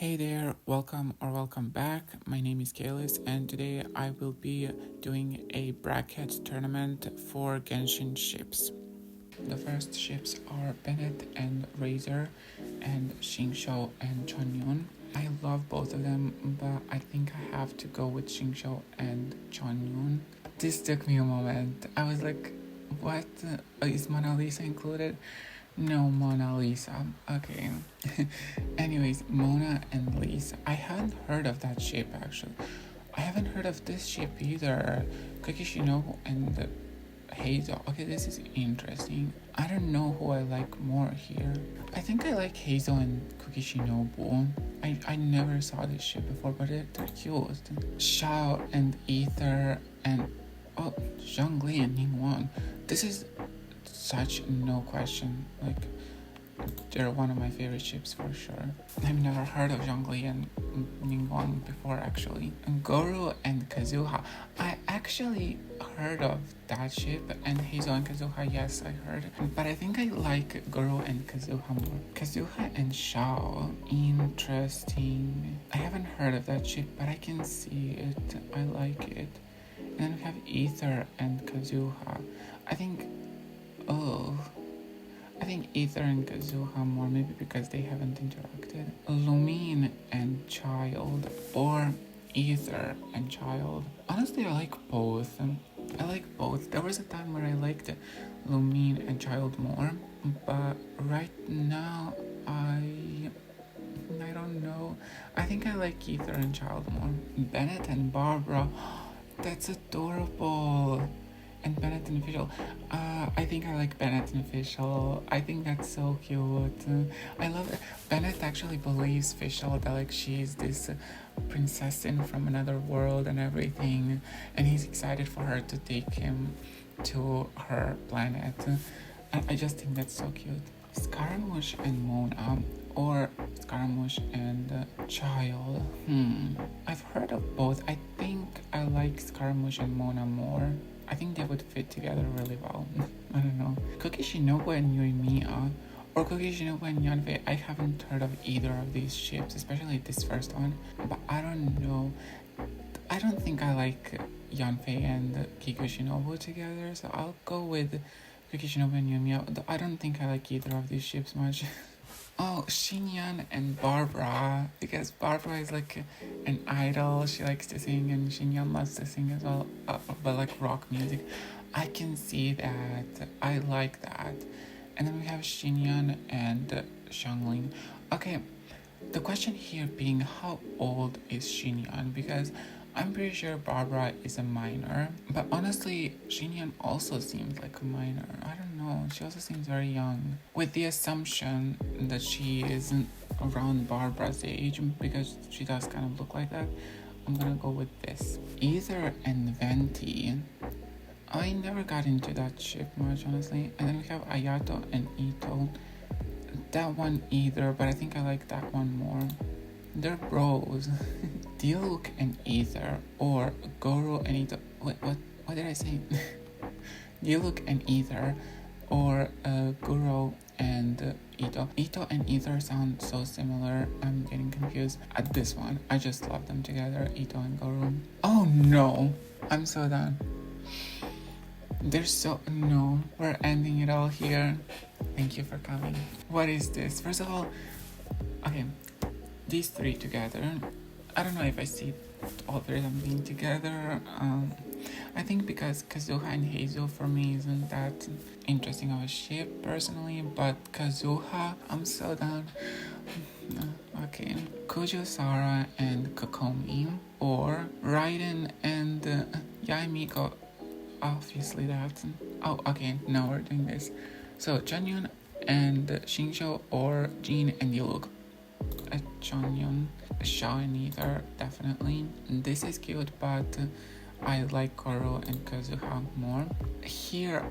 Hey there, welcome back. My name is Caelis, and today I will be doing a bracket tournament for Genshin ships. The first ships are Bennett and Razor, and Xingqiu and Chunyun. I love both of them, but I think I have to go with Xingqiu and Chunyun. This took me a moment. I was like, what? Is Mona Lisa included? No, Mona Lisa. Okay. Anyways, Mona and Lisa. I hadn't heard of that ship actually. I haven't heard of this ship either. Kikishinobu and Hazel. Okay, this is interesting. I don't know who I like more here. I think I like Hazel and Kukishinobu. I never saw this ship before, but they're cute. Xiao and Aether and Zhongli and Ningguang. This is such no question. Like, they're one of my favorite ships for sure. I've never heard of Zhongli and Ningguang before actually. And Goro and Kazuha. I actually heard of that ship, and Hazel and Kazuha, yes, I heard. But I think I like Goro and Kazuha more. Kazuha and Xiao, interesting. I haven't heard of that ship, but I can see it. I like it. And then we have Aether and Kazuha. I think Aether and Kazuha more, maybe because they haven't interacted. Lumine and Child, or Aether and Child. Honestly, I like both. There was a time where I liked Lumine and Child more, but right now I don't know. I think I like Aether and Child more. Bennett and Barbara. That's adorable. And Bennett and Fischl. I think I like Bennett and Fischl. I think that's so cute. I love it. Bennett actually believes Fischl that like she's this princess from another world and everything, and he's excited for her to take him to her planet. I just think that's so cute. Scaramouche and Mona, or Scaramouche and Child. I've heard of both. I think I like Scaramouche and Mona more. I think they would fit together really well. I don't know. Kukishinobu and Yuimiya, or Kukishinobu and Yanfei. I haven't heard of either of these ships, especially this first one. But I don't know. I don't think I like Yanfei and Kikushinobu together, so I'll go with Kukishinobu and Yuimiya. I don't think I like either of these ships much. Oh, Xinyan and Barbara, because Barbara is like an idol. She likes to sing, and Xinyan loves to sing as well, but like rock music. I can see that. I like that. And then we have Xinyan and Xiangling. Okay, the question here being, how old is Xinyan? Because I'm pretty sure Barbara is a minor, but honestly, Xinyan also seems like a minor. I don't know, she also seems very young. With the assumption that she isn't around Barbara's age, because she does kind of look like that, I'm gonna go with this. Aether and Venti. I never got into that ship much, honestly. And then we have Ayato and Ito. That one either, but I think I like that one more. They're bros. Diluc and Aether, or Goro and Ito. Wait, what did I say? Diluc and Aether, or Goro and Ito. Ito and Aether sound so similar. I'm getting confused at this one. I just love them together, Ito and Goro. Oh no, I'm so done. No, we're ending it all here. Thank you for coming. What is this? First of all, okay, these three together. I don't know if I see all three of them being together. I think because Kazuha and Hazel for me isn't that interesting of a ship personally, but Kazuha, I'm so down. Okay, Kujo Sara and Kokomi, or Raiden and Yaimiko. Obviously that. Oh, okay, now we're doing this. So Chunyun and Xingqiu, or Jin and Diluc. Chunyun, Xiao and Aether, definitely. This is cute, but I like Goro and Kazuha more. Here,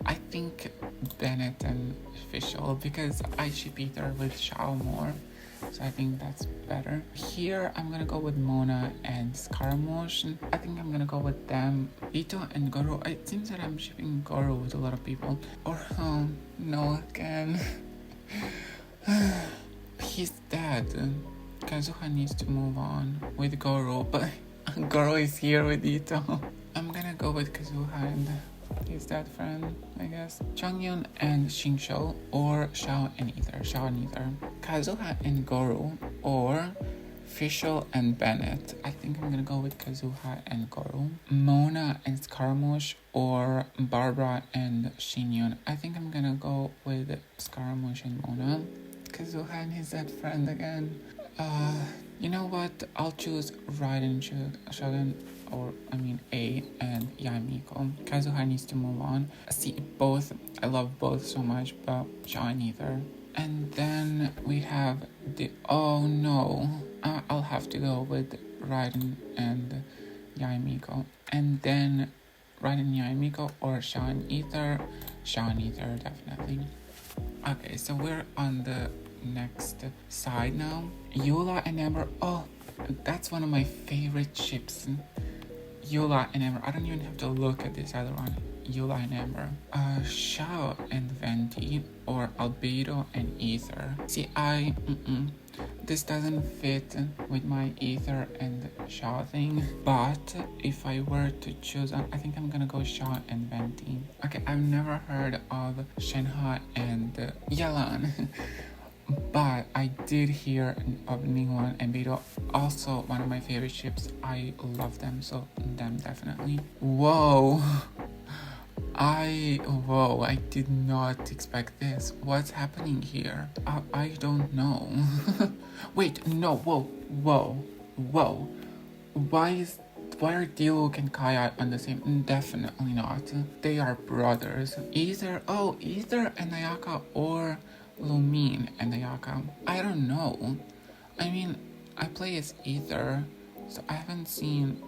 I think Bennett and Fischl, because I ship Aether with Xiao more, so I think that's better. Here, I'm gonna go with Mona and Scaramouche. I think I'm gonna go with them. Ito and Goro. It seems that I'm shipping Goro with a lot of people. Or, no, again. he's dead. Kazuha needs to move on with Goro, but Goro is here with Ito. I'm gonna go with Kazuha and his dead friend, I guess. Changyun and Shinshou, or Xiao and Aether. Xiao and Aether. Kazuha and Goro, or Fischl and Bennett. I think I'm gonna go with Kazuha and Goro. Mona and Scaramouche, or Barbara and Shinyun. I think I'm gonna go with Scaramouche and Mona. Kazuha and his dead friend again. You know what? I'll choose Raiden Shogun, A and Yamiko. Kazuha needs to move on. See, both, I love both so much, but Xiao and Aether. And then we have oh no, I'll have to go with Raiden and Yamiko. And then Raiden and Yamiko, or Xiao and Aether. Xiao and Aether, definitely. Okay, so we're on the next side now. Eula and Amber. Oh, that's one of my favorite ships. Eula and Amber. I don't even have to look at this other one. Eula and Amber. Xiao and Venti, or Albedo and Aether. See, this doesn't fit with my Aether and Xiao thing, but if I were to choose, I think I'm gonna go Xiao and Venti. Okay, I've never heard of Shenhe and Yelan. But I did hear of Ningguang and Beidou, also one of my favorite ships. I love them, so them definitely. Whoa, I did not expect this. What's happening here? I don't know. Wait, no, whoa. Why are Diluc and Kaya on the same? Definitely not. They are brothers. Either and Ayaka, or Lumine and Ayaka. I don't know. I mean, I play as Aether, so I haven't seen,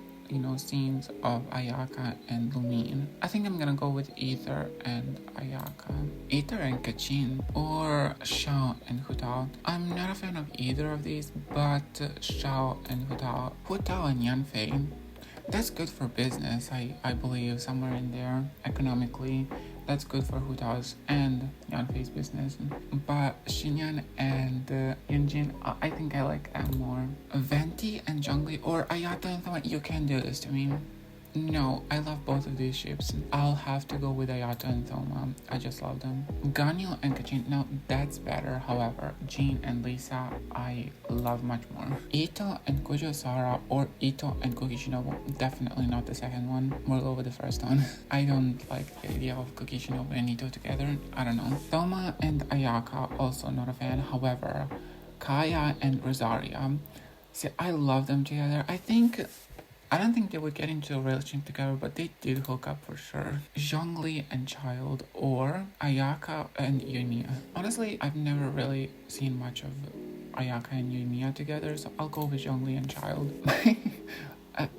scenes of Ayaka and Lumine. I think I'm gonna go with Aether and Ayaka. Aether and Kachin, or Xiao and Hutao. I'm not a fan of either of these, but Xiao and Hutao. Hutao and Yanfei. That's good for business, I believe, somewhere in there, economically. That's good for Hutao's and Yanfei's business. But Xinyan and Yunjin, I think I like them more. Venti and Zhongli, or Ayato and Thoma, you can't do this to me. No, I love both of these ships. I'll have to go with Ayato and Thoma. I just love them. Ganyu and Kachin, now that's better. However, Jean and Lisa, I love much more. Ito and Kujo Sara, or Ito and Kuki Shinobu, definitely not the second one. We'll go with the first one. I don't like the idea of Kuki Shinobu and Ito together. I don't know. Thoma and Ayaka, also not a fan. However, Kaya and Rosaria, see, I love them together. I don't think they would get into a relationship together, but they did hook up for sure. Zhongli and Child, or Ayaka and Yumiya. Honestly, I've never really seen much of Ayaka and Yumiya together, so I'll go with Zhongli and Child.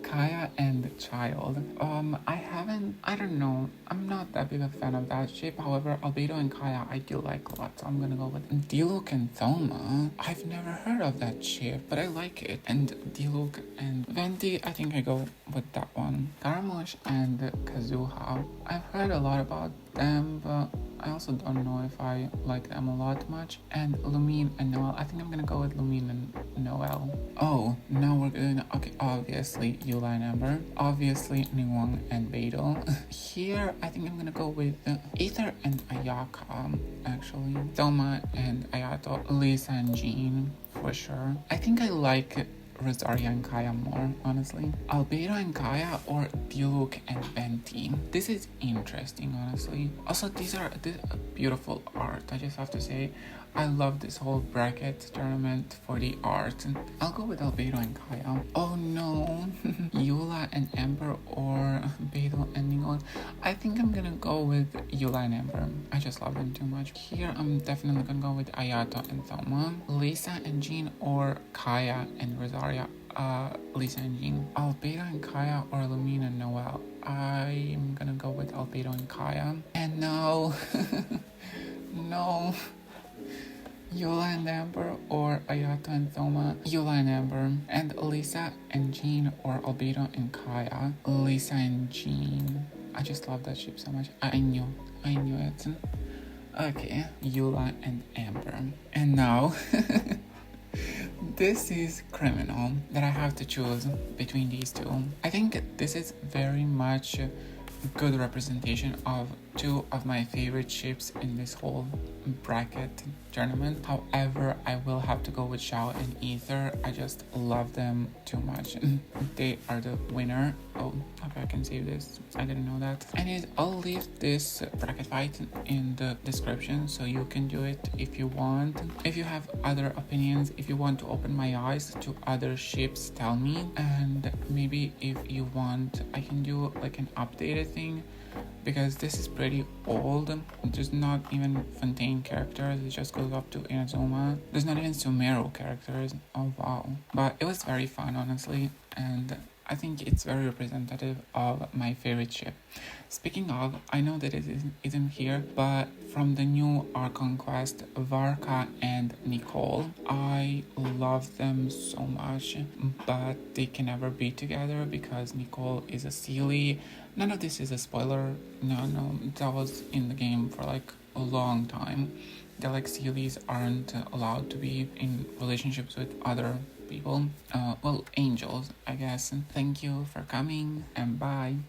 Kaya and Child. I don't know. I'm not that big a fan of that ship. However, Albedo and Kaya, I do like a lot, so I'm gonna go with Diluc and Thoma. I've never heard of that ship, but I like it. And Diluc and Venti, I think I go with that one. Scaramouche and Kazuha. I've heard a lot about them, but I also don't know if I like them a lot much. And Lumine and Noel. I think I'm gonna go with Lumine and Noel. Oh, now we're gonna... Okay, obviously Eula and Amber. Obviously Ningguang and Beidou. Here, I think I'm gonna go with Aether and Ayaka, actually. Thoma and Ayato. Lisa and Jean, for sure. I think I like Rosaria and Kaya more, honestly. Albedo and Kaya, or Diluc and Venti. This is interesting, honestly. Also, this beautiful art, I just have to say. I love this whole bracket tournament for the art. I'll go with Albedo and Kaya. Oh no, Eula and Amber, or Beidou and Ningguang. I think I'm gonna go with Eula and Amber. I just love them too much. Here, I'm definitely gonna go with Ayato and Thoma. Lisa and Jean, or Kaya and Rosaria. Lisa and Jean. Albedo and Kaya, or Lumine and Noel. I'm gonna go with Albedo and Kaya. And no, no. Eula and Amber, or Ayato and Thoma. Eula and Amber. And Lisa and Jean, or Albedo and Kaya. Lisa and Jean. I just love that ship so much. I knew it. Okay, Eula and Amber. And now This is criminal that I have to choose between these two. I think this is very much good representation of two of my favorite ships in this whole bracket tournament. However, I will have to go with Xiao and Aether. I just love them too much. They are the winner. Oh, hope I can save this. I didn't know that. And I'll leave this bracket fight in the description so you can do it if you want. If you have other opinions, if you want to open my eyes to other ships, tell me. And maybe if you want, I can do like an updated thing, because this is pretty old. There's not even Fontaine characters, it just goes up to Inazuma. There's not even Sumeru characters. Oh wow. But it was very fun, honestly, and I think it's very representative of my favorite ship. Speaking of, I know that it isn't here, but from the new Archon quest, Varka and Nicole, I love them so much, but they can never be together because Nicole is a Sealy. None of this is a spoiler. No, that was in the game for like a long time. That like Sealies aren't allowed to be in relationships with other people. Well, angels, I guess. Thank you for coming, and bye.